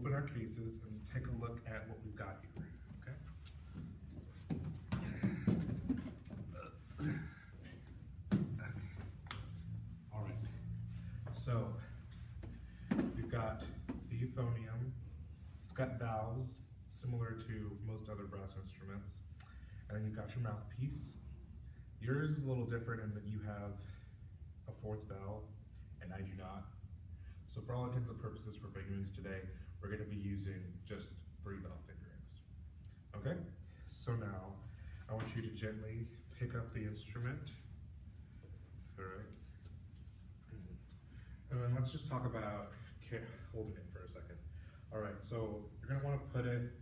open our cases and take a look at what we've got here, okay? All right, so we've got the euphonium. It's got valves similar to most other brass instruments. And then you've got your mouthpiece. Yours is a little different in that you have a fourth valve, and I do not. So for all intents and purposes for fingerings today, we're going to be using just 3 valve fingerings. Okay? So now, I want you to gently pick up the instrument. All right? And then let's just talk about, hold it in for a second. All right, so you're going to want to put it,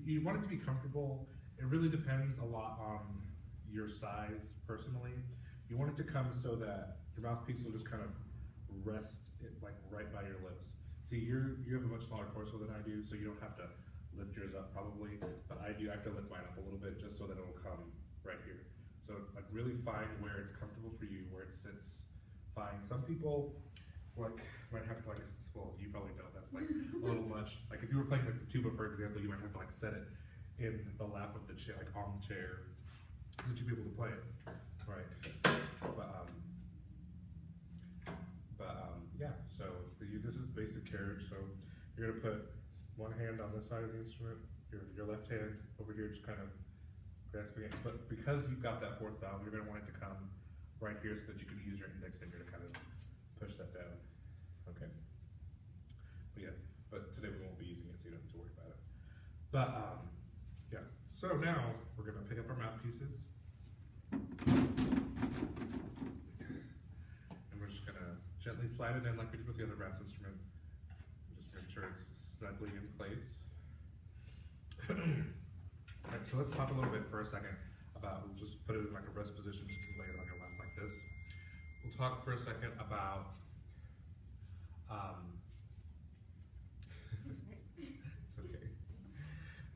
you want it to be comfortable. It really depends a lot on your size personally. You want it to come so that your mouthpiece will just kind of rest it like right by your lips. See, you have a much smaller torso than I do, so you don't have to lift yours up probably, but I do. I have to lift mine up a little bit just so that it'll come right here. So like really find where it's comfortable for you, where it sits fine. Some people like might have to like, well, you probably don't. That's like a little much. Like if you were playing like the tuba, for example, you might have to like set it in the lap of the chair, like on the chair, so that you'll be able to play it, right? Yeah, so this is basic carriage, so you're gonna put one hand on this side of the instrument, your left hand over here just kind of grasping it, but because you've got that fourth valve, you're gonna want it to come right here so that you can use your index finger to kind of push that down, okay? But today we won't be using it, so you don't have to worry about it. Yeah, so now we're gonna pick up our mouthpieces. And we're just gonna gently slide it in like we did with the other brass instruments. Just make sure it's snugly in place. Alright, so let's talk a little bit for a second about, we'll just put it in like a rest position, just lay it on your lap like this. We'll talk for a second about it's okay.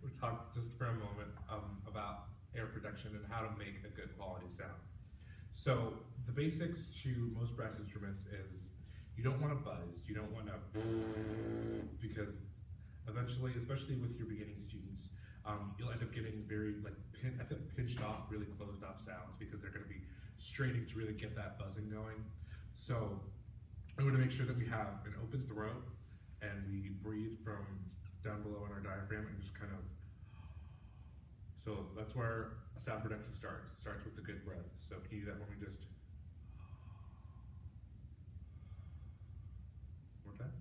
We'll talk just for a moment about air production and how to make a good quality sound. So the basics to most brass instruments is you don't want to buzz, you don't want to, because eventually, especially with your beginning students, you'll end up getting very pinched off, really closed off sounds because they're going to be straining to really get that buzzing going. So we want to make sure that we have an open throat and we breathe from down below in our diaphragm and just kind of, so that's where sound production starts. It starts with the good breath. So can you do that when we just, one more time?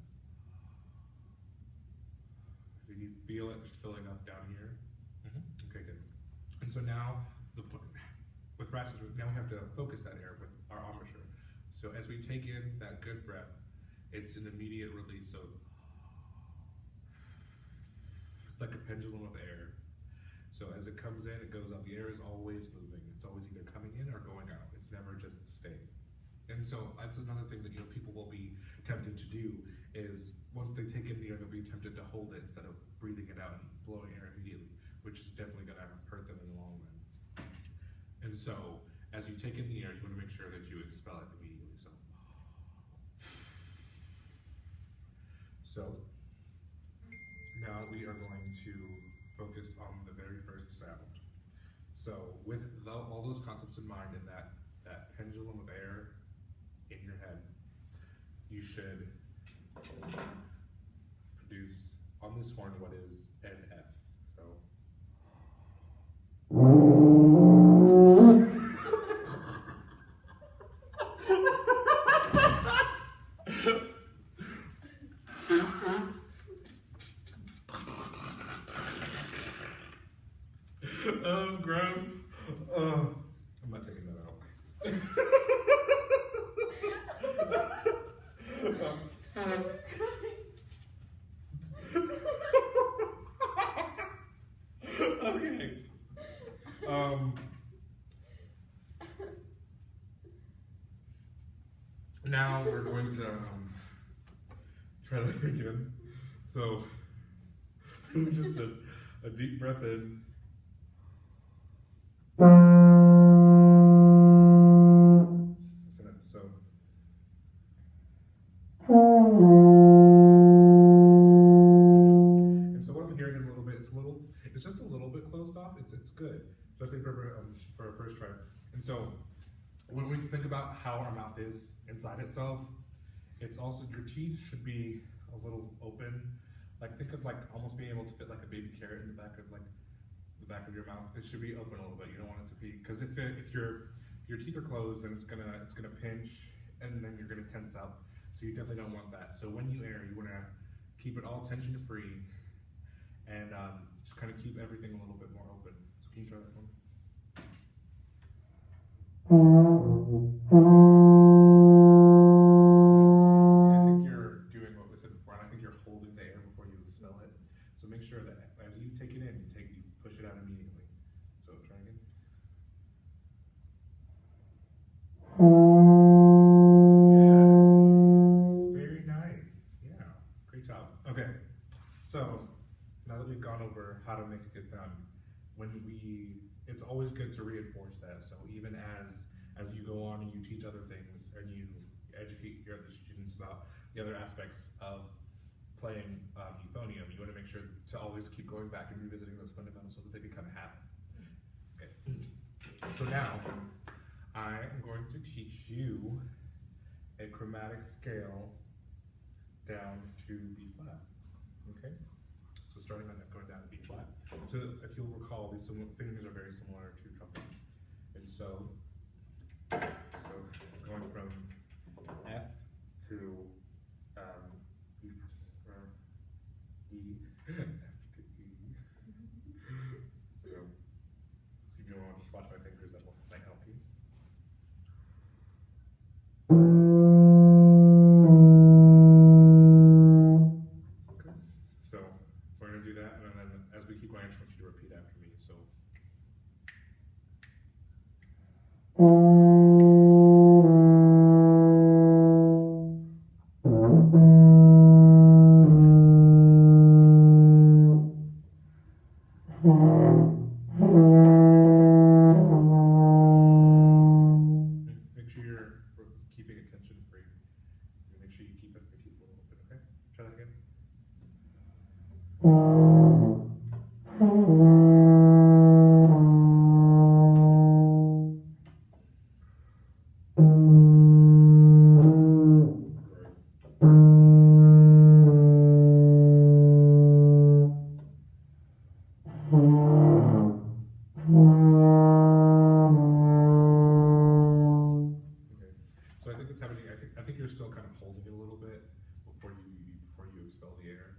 Do you feel it just filling up down here? Okay, good. And so now, with brass instruments, now we have to focus that air with our embouchure. So as we take in that good breath, it's an immediate release. So it's like a pendulum of air. So as it comes in, it goes out. The air is always moving. It's always either coming in or going out. It's never just staying. And so that's another thing that people will be tempted to do is once they take in the air, they'll be tempted to hold it instead of breathing it out and blowing air immediately, which is definitely going to hurt them in the long run. And so as you take in the air, you want to make sure that you expel it immediately. So now we are going to focus on the very first sound. So with all those concepts in mind and that pendulum of air in your head, you should produce on this horn what is an F. So that was gross. I'm not taking that out. Okay. Now we're going to try that again. So just a deep breath in. So especially for a first try. And so, when we think about how our mouth is inside itself, it's also, your teeth should be a little open. Like think of like almost being able to fit like a baby carrot in the back of your mouth. It should be open a little bit. You don't want it to be, because if your teeth are closed, then it's gonna pinch, and then you're gonna tense up. So you definitely don't want that. So when you air, you wanna keep it all tension free, and just kind of keep everything a little bit more open. So can you try that one? See, I think you're doing what we said before, and I think you're holding the air before you expel it. So make sure that as you take it in, you push it out immediately. So try again. Yes. Very nice. Yeah. Great job. Okay. So now that we've gone over how to make a good sound, it's always good to reinforce that. So even as you go on and you teach other things and you educate your other students about the other aspects of playing euphonium, you want to make sure to always keep going back and revisiting those fundamentals so that they become a habit. Okay. So now I am going to teach you a chromatic scale down to B flat. Okay. So starting on that, going down to B flat. So if you'll recall, these fingers are very similar to trumpet. And so going from F to E, F to E. So if you want to just watch my fingers, that might help you. Okay. So we're going to do that, and then as we keep going, I just want you to repeat after me. So. Make sure you're keeping attention free. Make sure you keep your teeth a little open, okay? Try that again. So I think it's happening. I think you're still kind of holding it a little bit before you expel the air,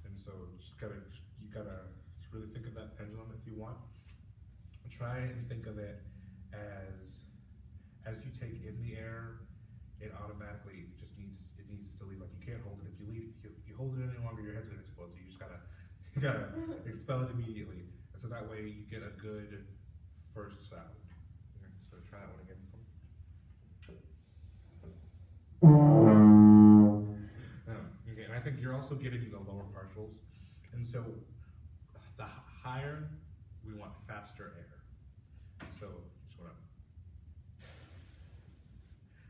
and so you gotta just really think of that pendulum if you want. Try and think of it as you take in the air, it automatically needs to leave. Like you can't hold it. If you hold it any longer, your head's gonna explode. So you just gotta expel it immediately, and so that way you get a good first sound. Okay, so try that one again. Okay, and I think you're also getting the lower partials, and so the higher we want faster air. So just want to,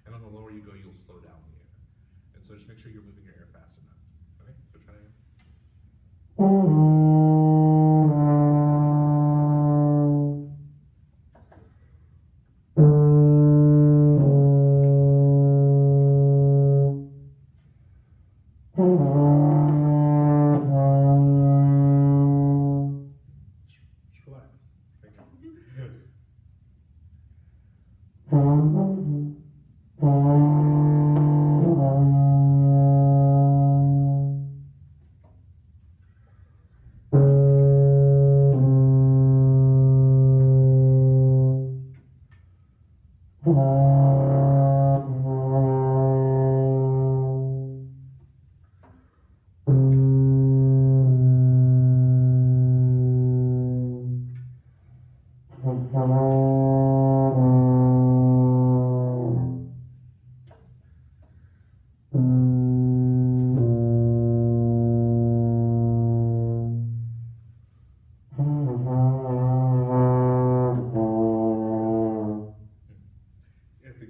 and on the lower you go, you'll slow down the air, and so just make sure you're moving your air fast enough. Okay, so try again. Just relax. Thank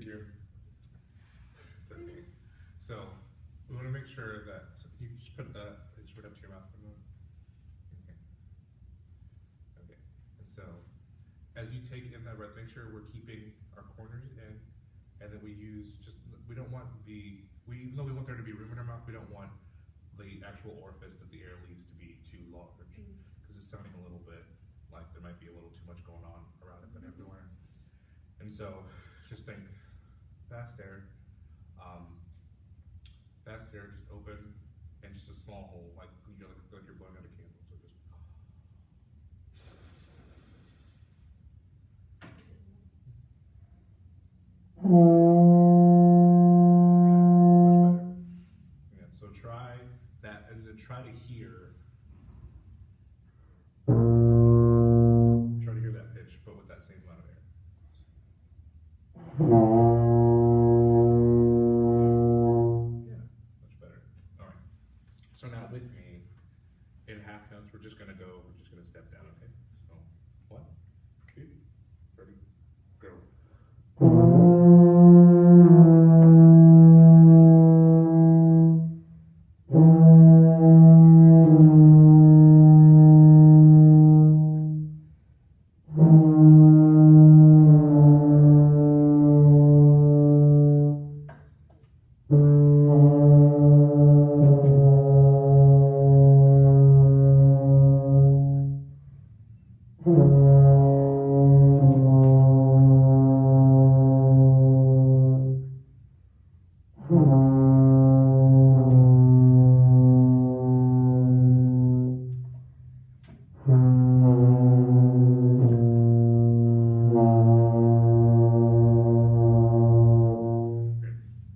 you. It's okay. So we want to make sure that you just put that it's right up to your mouth for a moment. Okay. Okay. And so as you take in that breath, make sure we're keeping our corners in, and then we don't want even though we want there to be room in our mouth, we don't want the actual orifice that the air leaves to be too large, because it's sounding a little bit like there might be a little too much going on around it than everywhere. And so, just think, fast air, just open, and just a small hole, like you're blowing out a candle. So just. Yeah, so try that, and then try to hear that pitch, but with that same amount of air. Yeah, much better. All right. So now with me, in half notes, we're just gonna step down, okay? So 1, 2, 3, go.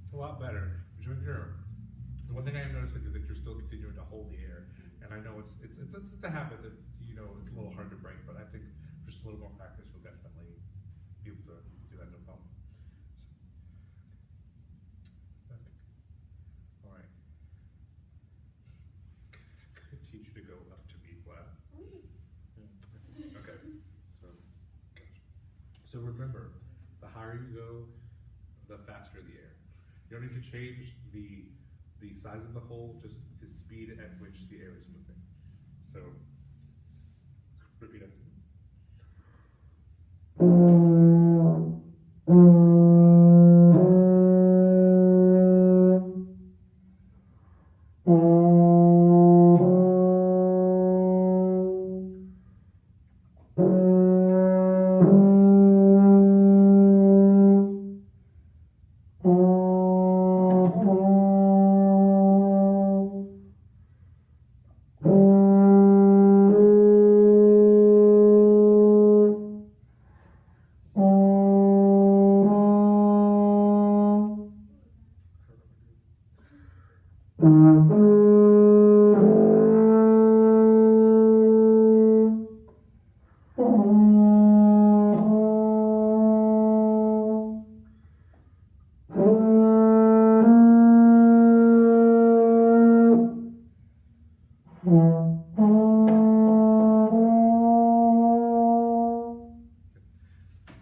It's a lot better. The one thing I am noticing is that you're still continuing to hold the air, and I know it's a habit that it's a little hard to break, but I think just a little more practice will definitely be able to do that, no problem. Okay. All right. Could teach you to go up to B flat. Okay. So remember, the higher you go, the faster the air. You don't need to change the size of the hole, just the speed at which the air is moving. So, repeat after me.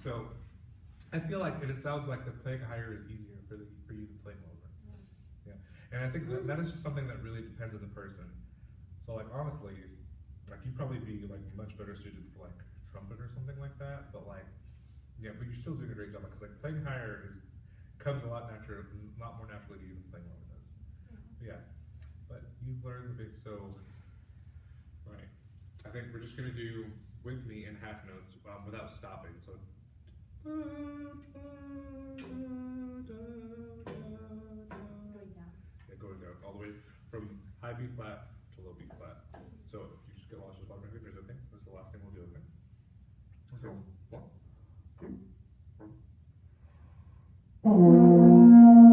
So, I feel like, and it sounds like the playing higher is easier for you to play lower. Yes. Yeah, and I think that is just something that really depends on the person. So like honestly, like you'd probably be like much better suited for like trumpet or something like that. But like, yeah, but you're still doing a great job because like playing higher comes a lot more naturally to you than playing lower does. Yeah, but you've learned the big so. Right, I think we're just gonna do with me in half notes without stopping. So. Going down. Yeah, going down all the way from high B flat to low B flat. So if you just get lost just bottom fingers, okay? That's the last thing we'll do, okay? So 1, 2, 3.